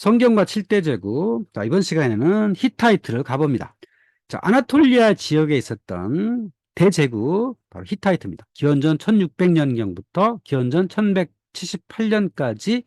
성경과 7대 제국. 자, 이번 시간에는 히타이트를 가봅니다. 자, 아나톨리아 지역에 있었던 대제국, 바로 히타이트입니다. 기원전 1600년경부터 기원전 1178년까지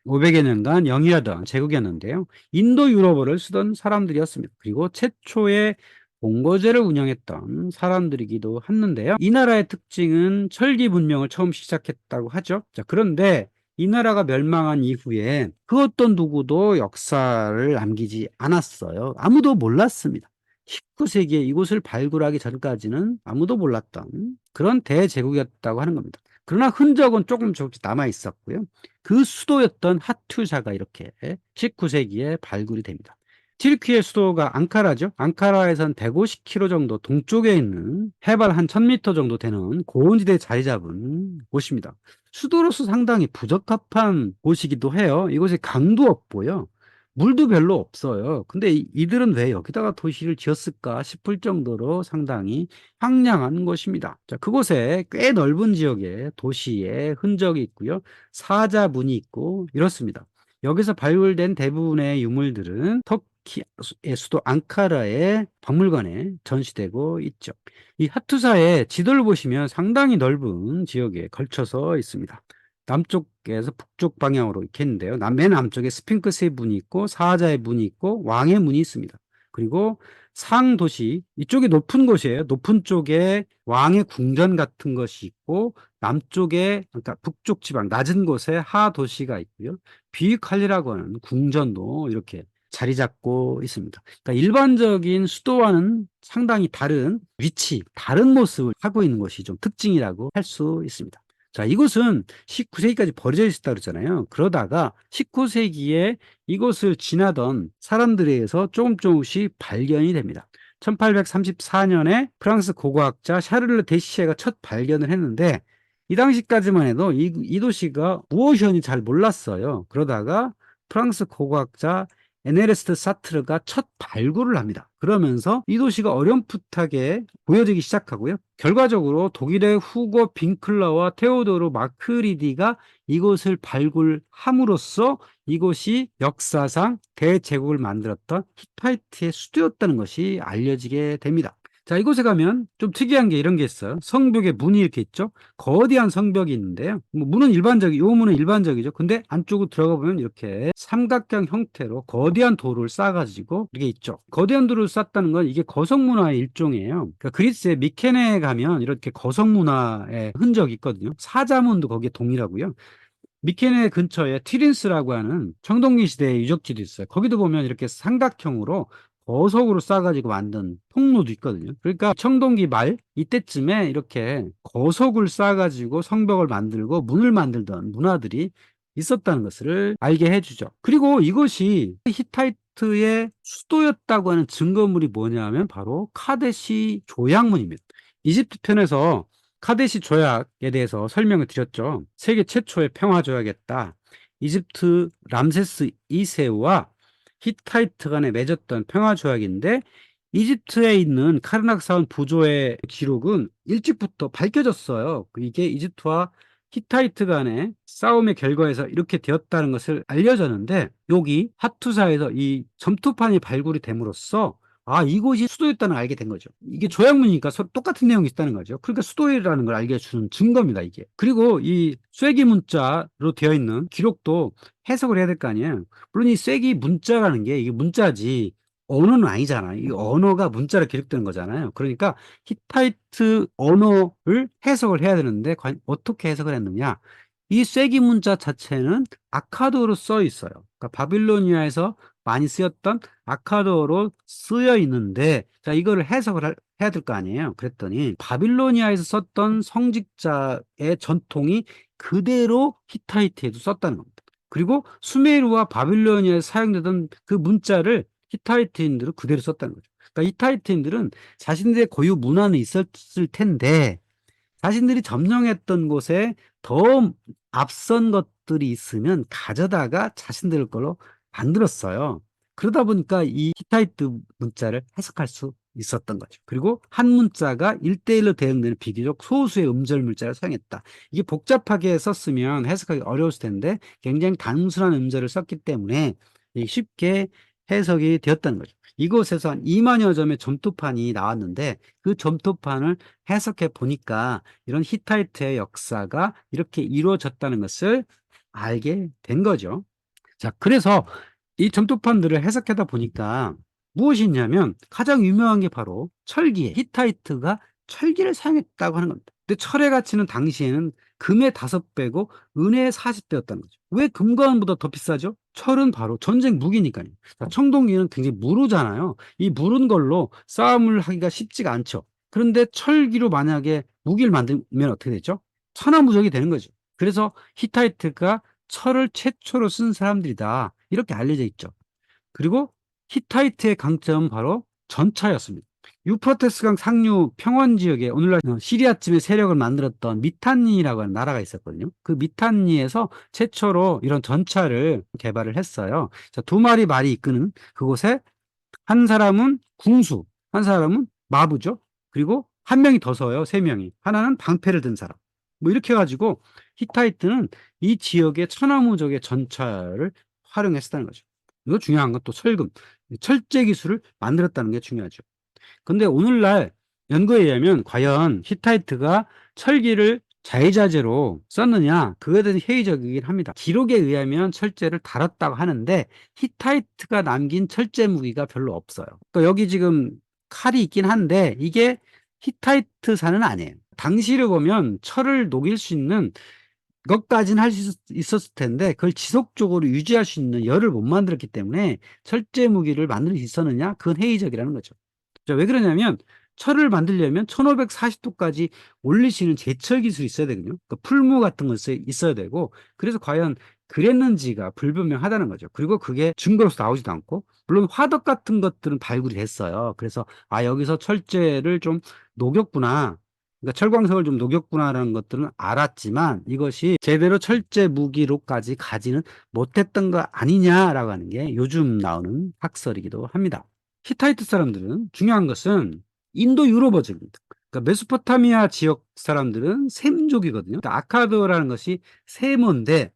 500여 년간 영위하던 제국이었는데요. 인도 유럽어를 쓰던 사람들이었습니다. 그리고 최초의 봉거제를 운영했던 사람들이기도 했는데요. 이 나라의 특징은 철기 문명을 처음 시작했다고 하죠. 자, 그런데 이 나라가 멸망한 이후에 그 어떤 누구도 역사를 남기지 않았어요. 아무도 몰랐습니다. 19세기에 이곳을 발굴하기 전까지는 아무도 몰랐던 그런 대제국이었다고 하는 겁니다. 그러나 흔적은 조금 조금씩 남아 있었고요. 그 수도였던 하투사가 이렇게 19세기에 발굴이 됩니다. 튀르키예 수도가 앙카라죠. 앙카라에선 150km 정도 동쪽에 있는 해발 한 1000m 정도 되는 고원지대에 자리 잡은 곳입니다. 수도로서 상당히 부적합한 곳이기도 해요. 이곳에 강도 없고요. 물도 별로 없어요. 근데 이들은 왜 여기다가 도시를 지었을까 싶을 정도로 상당히 황량한 곳입니다. 자, 그곳에 꽤 넓은 지역에 도시의 흔적이 있고요. 사자문이 있고 이렇습니다. 여기서 발굴된 대부분의 유물들은 터키의 수도 앙카라의 박물관에 전시되고 있죠. 이 하투사의 지도를 보시면 상당히 넓은 지역에 걸쳐서 있습니다. 남쪽에서 북쪽 방향으로 이렇게 있는데요. 맨 남쪽에 스핑크스의 문이 있고 사자의 문이 있고 왕의 문이 있습니다. 그리고 상도시, 이쪽이 높은 곳이에요. 높은 쪽에 왕의 궁전 같은 것이 있고 남쪽에, 그러니까 북쪽 지방 낮은 곳에 하도시가 있고요. 비칼리라고 하는 궁전도 이렇게 자리 잡고 있습니다. 그러니까 일반적인 수도와는 상당히 다른 위치, 다른 모습을 하고 있는 것이 좀 특징이라고 할 수 있습니다. 자, 이곳은 19세기까지 버려져 있었다 그러잖아요. 그러다가 19세기에 이곳을 지나던 사람들에 의해서 조금씩 발견이 됩니다. 1834년에 프랑스 고고학자 샤를르 데시에가 첫 발견을 했는데 이 당시까지만 해도 이 도시가 무엇이었는지 잘 몰랐어요. 그러다가 프랑스 고고학자 에네르스트 사트르가 첫 발굴을 합니다. 그러면서 이 도시가 어렴풋하게 보여지기 시작하고요. 결과적으로 독일의 후고 빈클러와 테오도르 마크리디가 이곳을 발굴함으로써 이곳이 역사상 대제국을 만들었던 히타이트의 수도였다는 것이 알려지게 됩니다. 자, 이곳에 가면 좀 특이한 게 이런 게 있어요. 성벽에 문이 이렇게 있죠. 거대한 성벽이 있는데요. 문은 요 문은 일반적이죠. 근데 안쪽으로 들어가 보면 이렇게 삼각형 형태로 거대한 돌을 쌓아가지고 이게 있죠. 거대한 돌을 쌓았다는 건 이게 거성문화의 일종이에요. 그러니까 그리스의 미케네에 가면 이렇게 거성문화의 흔적이 있거든요. 사자문도 거기에 동일하고요. 미케네 근처에 티린스라고 하는 청동기 시대의 유적지도 있어요. 거기도 보면 이렇게 삼각형으로 거석으로 싸가지고 만든 통로도 있거든요. 그러니까 청동기 말 이때쯤에 이렇게 거석을 싸가지고 성벽을 만들고 문을 만들던 문화들이 있었다는 것을 알게 해주죠. 그리고 이것이 히타이트의 수도였다고 하는 증거물이 뭐냐면 바로 카데시 조약문입니다. 이집트 편에서 카데시 조약에 대해서 설명을 드렸죠. 세계 최초의 평화 조약이었다. 이집트 람세스 2세와 히타이트 간에 맺었던 평화 조약인데 이집트에 있는 카르낙 사원 부조의 기록은 일찍부터 밝혀졌어요. 이게 이집트와 히타이트 간의 싸움의 결과에서 이렇게 되었다는 것을 알려졌는데 여기 하투사에서 이 점토판이 발굴이 됨으로써 이곳이 수도였다는 걸 알게 된 거죠. 이게 조약문이니까 서로 똑같은 내용이 있다는 거죠. 그러니까 수도라는 걸 알게 해주는 증거입니다, 이게. 그리고 이 쐐기 문자로 되어 있는 기록도 해석을 해야 될 거 아니에요. 물론 이 쐐기 문자라는 게 이게 문자지 언어는 아니잖아요. 이 언어가 문자로 기록되는 거잖아요. 그러니까 히타이트 언어를 해석을 해야 되는데 어떻게 해석을 했느냐? 이 쐐기 문자 자체는 아카도로 써 있어요. 그러니까 바빌로니아에서 많이 쓰였던 아카도로 쓰여 있는데 자 이거를 해야 될 거 아니에요. 그랬더니 바빌로니아에서 썼던 성직자의 전통이 그대로 히타이트에도 썼다는 겁니다. 그리고 수메르와 바빌로니아에서 사용되던 그 문자를 히타이트인들은 그대로 썼다는 거죠. 그러니까 히타이트인들은 자신들의 고유 문화는 있었을 텐데 자신들이 점령했던 곳에 더 앞선 것들이 있으면 가져다가 자신들 걸로 만들었어요. 그러다 보니까 이 히타이트 문자를 해석할 수 있었던 거죠. 그리고 한 문자가 1대1로 대응되는 비교적 소수의 음절 문자를 사용했다. 이게 복잡하게 썼으면 해석하기 어려웠을 텐데 굉장히 단순한 음절을 썼기 때문에 쉽게 해석이 되었다는 거죠. 이곳에서 한 2만여 점의 점토판이 나왔는데 그 점토판을 해석해 보니까 이런 히타이트의 역사가 이렇게 이루어졌다는 것을 알게 된 거죠. 자, 그래서 이 점토판들을 해석하다 보니까 무엇이 있냐면 가장 유명한 게 바로 철기에 히타이트가 철기를 사용했다고 하는 겁니다. 근데 철의 가치는 당시에는 금의 5배고 은혜의 40배였다는 거죠. 왜 금과 은보다 더 비싸죠? 철은 바로 전쟁 무기니까요. 자, 청동기는 굉장히 무르잖아요. 이 무른 걸로 싸움을 하기가 쉽지가 않죠. 그런데 철기로 만약에 무기를 만들면 어떻게 되죠? 천하무적이 되는 거죠. 그래서 히타이트가 철을 최초로 쓴 사람들이다. 이렇게 알려져 있죠. 그리고 히타이트의 강점은 바로 전차였습니다. 유프라테스강 상류 평원 지역에 오늘날 시리아쯤에 세력을 만들었던 미탄니라고 하는 나라가 있었거든요. 그 미탄니에서 최초로 이런 전차를 개발을 했어요. 자, 두 마리 말이 이끄는 그곳에 한 사람은 궁수, 한 사람은 마부죠. 그리고 한 명이 더 서요. 세 명이. 하나는 방패를 든 사람. 뭐 이렇게 해가지고 히타이트는 이 지역의 천하무적의 전차를 활용했었다는 거죠. 이거 중요한 건 또 철금, 철제 기술을 만들었다는 게 중요하죠. 근데 오늘날 연구에 의하면 과연 히타이트가 철기를 자유자재로 썼느냐 그거에 대해서 회의적이긴 합니다. 기록에 의하면 철제를 다뤘다고 하는데 히타이트가 남긴 철제 무기가 별로 없어요. 그러니까 여기 지금 칼이 있긴 한데 이게 히타이트산은 아니에요. 당시를 보면 철을 녹일 수 있는 것까지는 할 수 있었을 텐데 그걸 지속적으로 유지할 수 있는 열을 못 만들었기 때문에 철제 무기를 만들 수 있었느냐 그건 회의적이라는 거죠. 자, 왜 그러냐면 철을 만들려면 1540도까지 올릴 수 있는 제철 기술이 있어야 되거든요. 그러니까 풀무 같은 것이 있어야 되고 그래서 과연 그랬는지가 불분명하다는 거죠. 그리고 그게 증거로서 나오지도 않고 물론 화덕 같은 것들은 발굴이 됐어요. 그래서 아 여기서 철제를 좀 녹였구나. 그러니까 철광석을 좀 녹였구나라는 것들은 알았지만 이것이 제대로 철제 무기로까지 가지는 못했던 거 아니냐라고 하는 게 요즘 나오는 학설이기도 합니다. 히타이트 사람들은 중요한 것은 인도 유로버족입니다. 그러니까 메소포타미아 지역 사람들은 셈족이거든요. 그러니까 아카드라는 것이 세모인데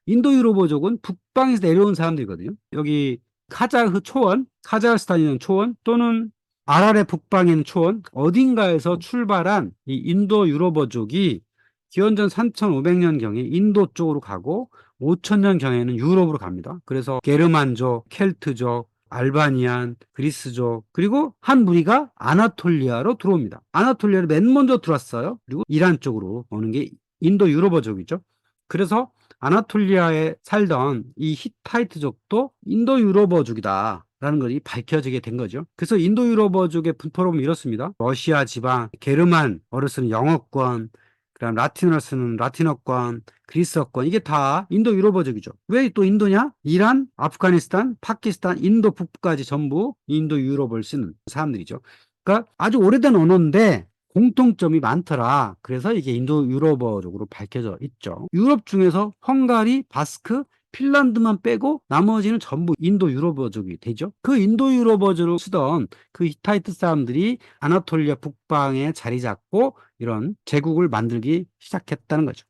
인도 유로버족은 북방에서 내려온 사람들이거든요. 여기 카자흐 초원, 카자흐스탄에 있는 초원 또는 아랄의 북방에 있는 초원 어딘가에서 출발한 이 인도 유로버족이 기원전 3500년경에 인도 쪽으로 가고 5000년경에는 유럽으로 갑니다. 그래서 게르만족, 켈트족, 알바니안, 그리스족 그리고 한 무리가 아나톨리아로 들어옵니다. 아나톨리아로 맨 먼저 들어왔어요. 그리고 이란 쪽으로 오는 게 인도 유로버족이죠. 그래서 아나톨리아에 살던 이 히타이트족도 인도 유로버족이다. 라는 것이 밝혀지게 된 거죠. 그래서 인도 유로버족의 분포로 보면 이렇습니다. 러시아 지방, 게르만어를 쓰는 영어권, 그다음 라틴어를 쓰는 라틴어권, 그리스어권 이게 다 인도 유로버족이죠. 왜 또 인도냐? 이란, 아프가니스탄, 파키스탄, 인도 북부까지 전부 인도 유로버를 쓰는 사람들이죠. 그러니까 아주 오래된 언어인데 공통점이 많더라. 그래서 이게 인도 유로버족으로 밝혀져 있죠. 유럽 중에서 헝가리, 바스크, 핀란드만 빼고 나머지는 전부 인도 유로버족이 되죠. 그 인도 유로버족을 쓰던 그 히타이트 사람들이 아나톨리아 북방에 자리 잡고 이런 제국을 만들기 시작했다는 거죠.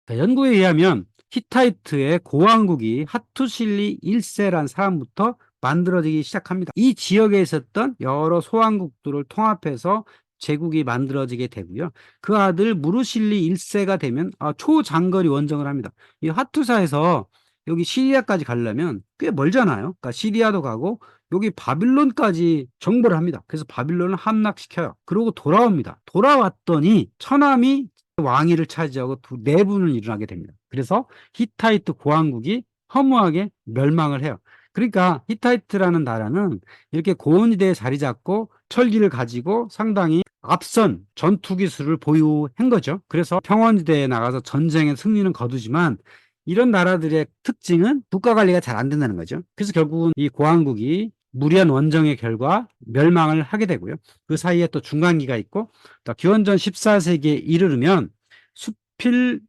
자, 연구에 의하면 히타이트의 고왕국이 하투실리 1세란 사람부터 만들어지기 시작합니다. 이 지역에 있었던 여러 소왕국들을 통합해서 제국이 만들어지게 되고요. 그 아들 무르실리 1세가 되면 초장거리 원정을 합니다. 이 하투사에서 여기 시리아까지 가려면 꽤 멀잖아요. 그러니까 시리아도 가고 여기 바빌론까지 정벌을 합니다. 그래서 바빌론을 함락시켜요. 그러고 돌아옵니다. 돌아왔더니 처남이 왕위를 차지하고 내분을 일어나게 됩니다. 그래서 히타이트 고왕국이 허무하게 멸망을 해요. 그러니까 히타이트라는 나라는 이렇게 고원지대에 자리 잡고 철기를 가지고 상당히 앞선 전투 기술을 보유한 거죠. 그래서 평원지대에 나가서 전쟁에 승리는 거두지만 이런 나라들의 특징은 국가 관리가 잘 안 된다는 거죠. 그래서 결국은 이 고왕국이 무리한 원정의 결과 멸망을 하게 되고요. 그 사이에 또 중간기가 있고 또 기원전 14세기에 이르르면 수필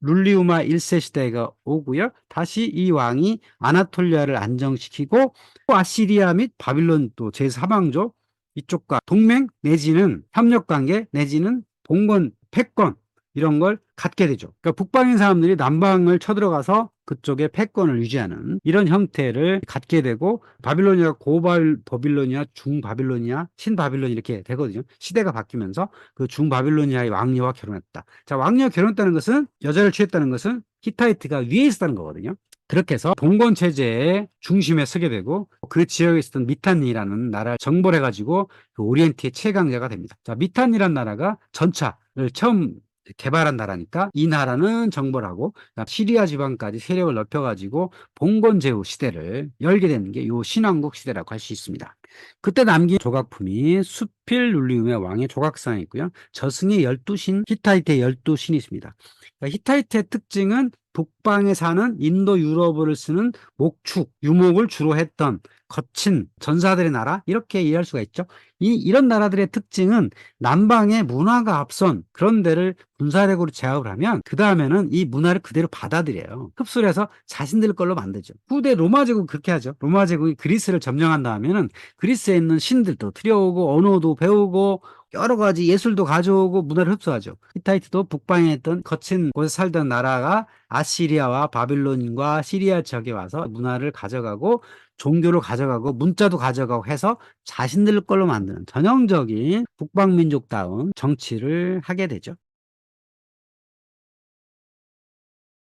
룰리우마 1세 시대가 오고요. 다시 이 왕이 아나톨리아를 안정시키고 아시리아 및 바빌론 또 제3왕조 이쪽과 동맹 내지는 협력관계 내지는 봉건, 패권 이런 걸 갖게 되죠. 그러니까 북방인 사람들이 남방을 쳐들어가서 그쪽에 패권을 유지하는 이런 형태를 갖게 되고, 바빌로니아가 고바빌로니아, 중바빌로니아, 신바빌론 이렇게 되거든요. 시대가 바뀌면서 그 중바빌로니아의 왕녀와 결혼했다. 자, 왕녀와 결혼했다는 것은, 여자를 취했다는 것은 히타이트가 위에 있었다는 거거든요. 그렇게 해서 봉건 체제의 중심에 서게 되고, 그 지역에 있었던 미탄이라는 나라를 정벌해가지고 그 오리엔트의 최강자가 됩니다. 자, 미탄이라는 나라가 전차를 처음 개발한 나라니까 이 나라는 정벌하고 시리아 지방까지 세력을 넓혀가지고 봉건 제후 시대를 열게 되는 게 이 신왕국 시대라고 할 수 있습니다. 그때 남긴 조각품이 수필룰리움의 왕의 조각상이 있고요. 저승의 12신, 히타이트의 12신이 있습니다. 그러니까 히타이트의 특징은 북방에 사는 인도 유럽어를 쓰는 목축, 유목을 주로 했던 거친 전사들의 나라, 이렇게 이해할 수가 있죠. 이런 나라들의 특징은 남방의 문화가 앞선 그런 데를 군사력으로 제압을 하면 그 다음에는 이 문화를 그대로 받아들여요. 흡수를 해서 자신들 걸로 만들죠. 후대 로마 제국 그렇게 하죠. 로마 제국이 그리스를 점령한 다음에는 그리스에 있는 신들도 들여오고 언어도 배우고 여러 가지 예술도 가져오고 문화를 흡수하죠. 히타이트도 북방에 있던 거친 곳에 살던 나라가 아시리아와 바빌론과 시리아 지역에 와서 문화를 가져가고 종교를 가져가고 문자도 가져가고 해서 자신들 걸로 만드는 전형적인 북방민족다운 정치를 하게 되죠.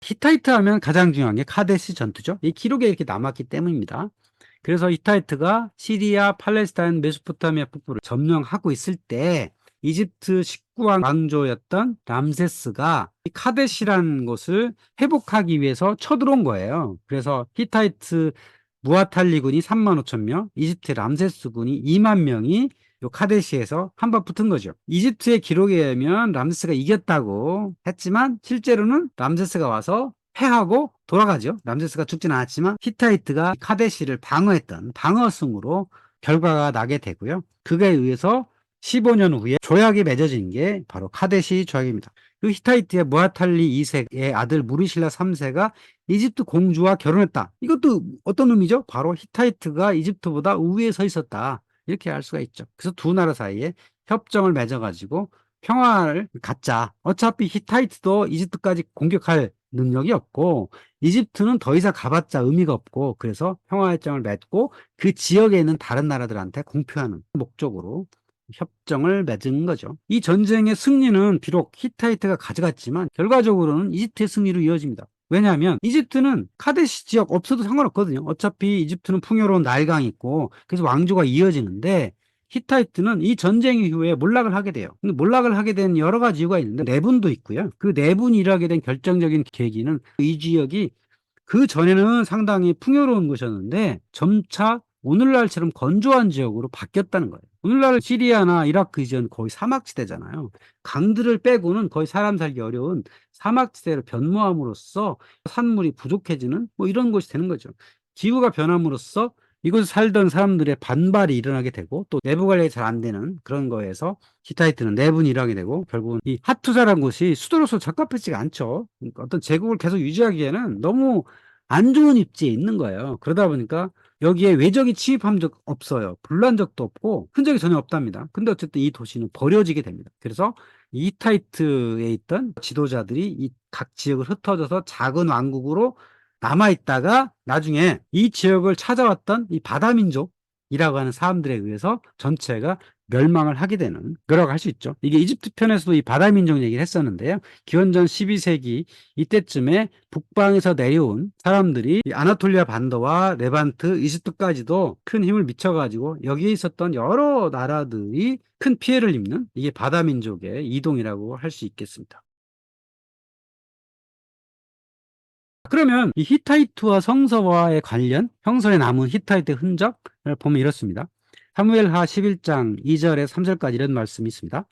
히타이트 하면 가장 중요한 게 카데시 전투죠. 이 기록에 이렇게 남았기 때문입니다. 그래서 히타이트가 시리아, 팔레스타인, 메소포타미아 북부를 점령하고 있을 때 이집트 19왕 왕조였던 람세스가 이 카데시라는 곳을 회복하기 위해서 쳐들어온 거예요. 그래서 히타이트 무아탈리 군이 35,000명, 이집트 람세스 군이 2만 명이 요 카데시에서 한번 붙은 거죠. 이집트의 기록에 의하면 람세스가 이겼다고 했지만 실제로는 람세스가 와서 패하고 돌아가죠. 람세스가 죽진 않았지만 히타이트가 카데시를 방어했던 방어승으로 결과가 나게 되고요. 그에 의해서 15년 후에 조약이 맺어진 게 바로 카데시 조약입니다. 그 히타이트의 무아탈리 2세의 아들 무리실라 3세가 이집트 공주와 결혼했다. 이것도 어떤 의미죠? 바로 히타이트가 이집트보다 우위에 서 있었다. 이렇게 알 수가 있죠. 그래서 두 나라 사이에 협정을 맺어가지고 평화를 갖자. 어차피 히타이트도 이집트까지 공격할 능력이 없고 이집트는 더 이상 가봤자 의미가 없고, 그래서 평화협정을 맺고 그 지역에 있는 다른 나라들한테 공표하는 목적으로 협정을 맺은 거죠. 이 전쟁의 승리는 비록 히타이트가 가져갔지만 결과적으로는 이집트의 승리로 이어집니다. 왜냐하면 이집트는 카데시 지역 없어도 상관없거든요. 어차피 이집트는 풍요로운 나일강이 있고 그래서 왕조가 이어지는데, 히타이트는 이 전쟁 이후에 몰락을 하게 돼요. 근데 몰락을 하게 된 여러 가지 이유가 있는데 내분도 있고요. 그 내분이 일어나게 된 결정적인 계기는 이 지역이 그 전에는 상당히 풍요로운 곳이었는데 점차 오늘날처럼 건조한 지역으로 바뀌었다는 거예요. 오늘날 시리아나 이라크 이전 거의 사막지대잖아요. 강들을 빼고는 거의 사람 살기 어려운 사막지대로 변모함으로써 산물이 부족해지는 뭐 이런 곳이 되는 거죠. 기후가 변함으로써 이곳에 살던 사람들의 반발이 일어나게 되고 또 내부 관리가 잘 안 되는 그런 거에서 히타이트는 내분이 일어나게 되고 결국은 이 하투사라는 곳이 수도로서 적합하지가 않죠. 그러니까 어떤 제국을 계속 유지하기에는 너무 안 좋은 입지에 있는 거예요. 그러다 보니까 여기에 외적이 침입한 적 없어요. 불난 적도 없고 흔적이 전혀 없답니다. 근데 어쨌든 이 도시는 버려지게 됩니다. 그래서 이 히타이트에 있던 지도자들이 이 각 지역을 흩어져서 작은 왕국으로 남아있다가 나중에 이 지역을 찾아왔던 이 바다민족이라고 하는 사람들에 의해서 전체가 멸망을 하게 되는 거라고 할 수 있죠. 이게 이집트 편에서도 이 바다민족 얘기를 했었는데요. 기원전 12세기 이때쯤에 북방에서 내려온 사람들이 이 아나톨리아 반도와 레반트, 이집트까지도 큰 힘을 미쳐가지고 여기에 있었던 여러 나라들이 큰 피해를 입는 이게 바다민족의 이동이라고 할 수 있겠습니다. 그러면 이 히타이트와 성서와의 관련, 형성에 남은 히타이트 흔적을 보면 이렇습니다. 사무엘하 11장 2절에 3절까지 이런 말씀이 있습니다.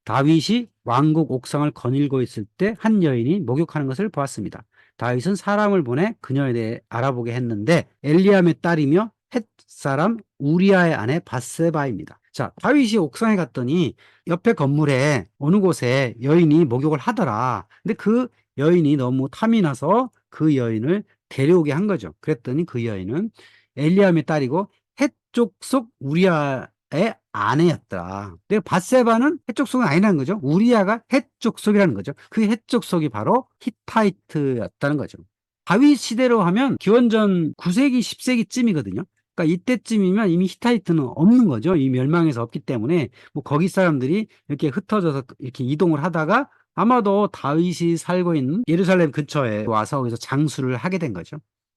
다윗이 왕국 옥상을 거닐고 있을 때 한 여인이 목욕하는 것을 보았습니다. 다윗은 사람을 보내 그녀에 대해 알아보게 했는데 엘리암의 딸이며 헷 사람 우리아의 아내 바세바입니다. 자, 다윗이 옥상에 갔더니 옆에 건물에 어느 곳에 여인이 목욕을 하더라. 근데 그 여인이 너무 탐이 나서 그 여인을 데려오게 한 거죠. 그랬더니 그 여인은 엘리암의 딸이고 헷 족속 우리아의 아내였다. 근데 밧세바는 해족속이 아니라는 거죠. 우리아가 해족속이라는 거죠. 그 해족속이 바로 히타이트였다는 거죠. 다윗 시대로 하면 기원전 9세기, 10세기쯤이거든요. 그러니까 이때쯤이면 이미 히타이트는 없는 거죠. 이미 멸망해서 없기 때문에 뭐 거기 사람들이 이렇게 흩어져서 이렇게 이동을 하다가 아마도 다윗이 살고 있는 예루살렘 근처에 와서 거기서 장수를 하게 된 거죠.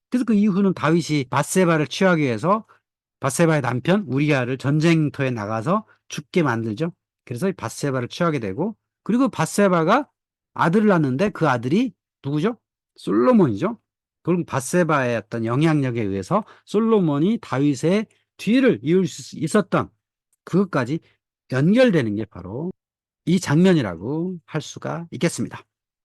그래서 그 이후는 다윗이 밧세바를 취하기 위해서 밧세바의 남편 우리아를 전쟁터에 나가서 죽게 만들죠. 그래서 이 밧세바를 취하게 되고, 그리고 밧세바가 아들을 낳는데 그 아들이 누구죠? 솔로몬이죠. 결국 밧세바의 어떤 영향력에 의해서 솔로몬이 다윗의 뒤를 이을 수 있었던 그것까지 연결되는 게 바로 이 장면이라고 할 수가 있겠습니다.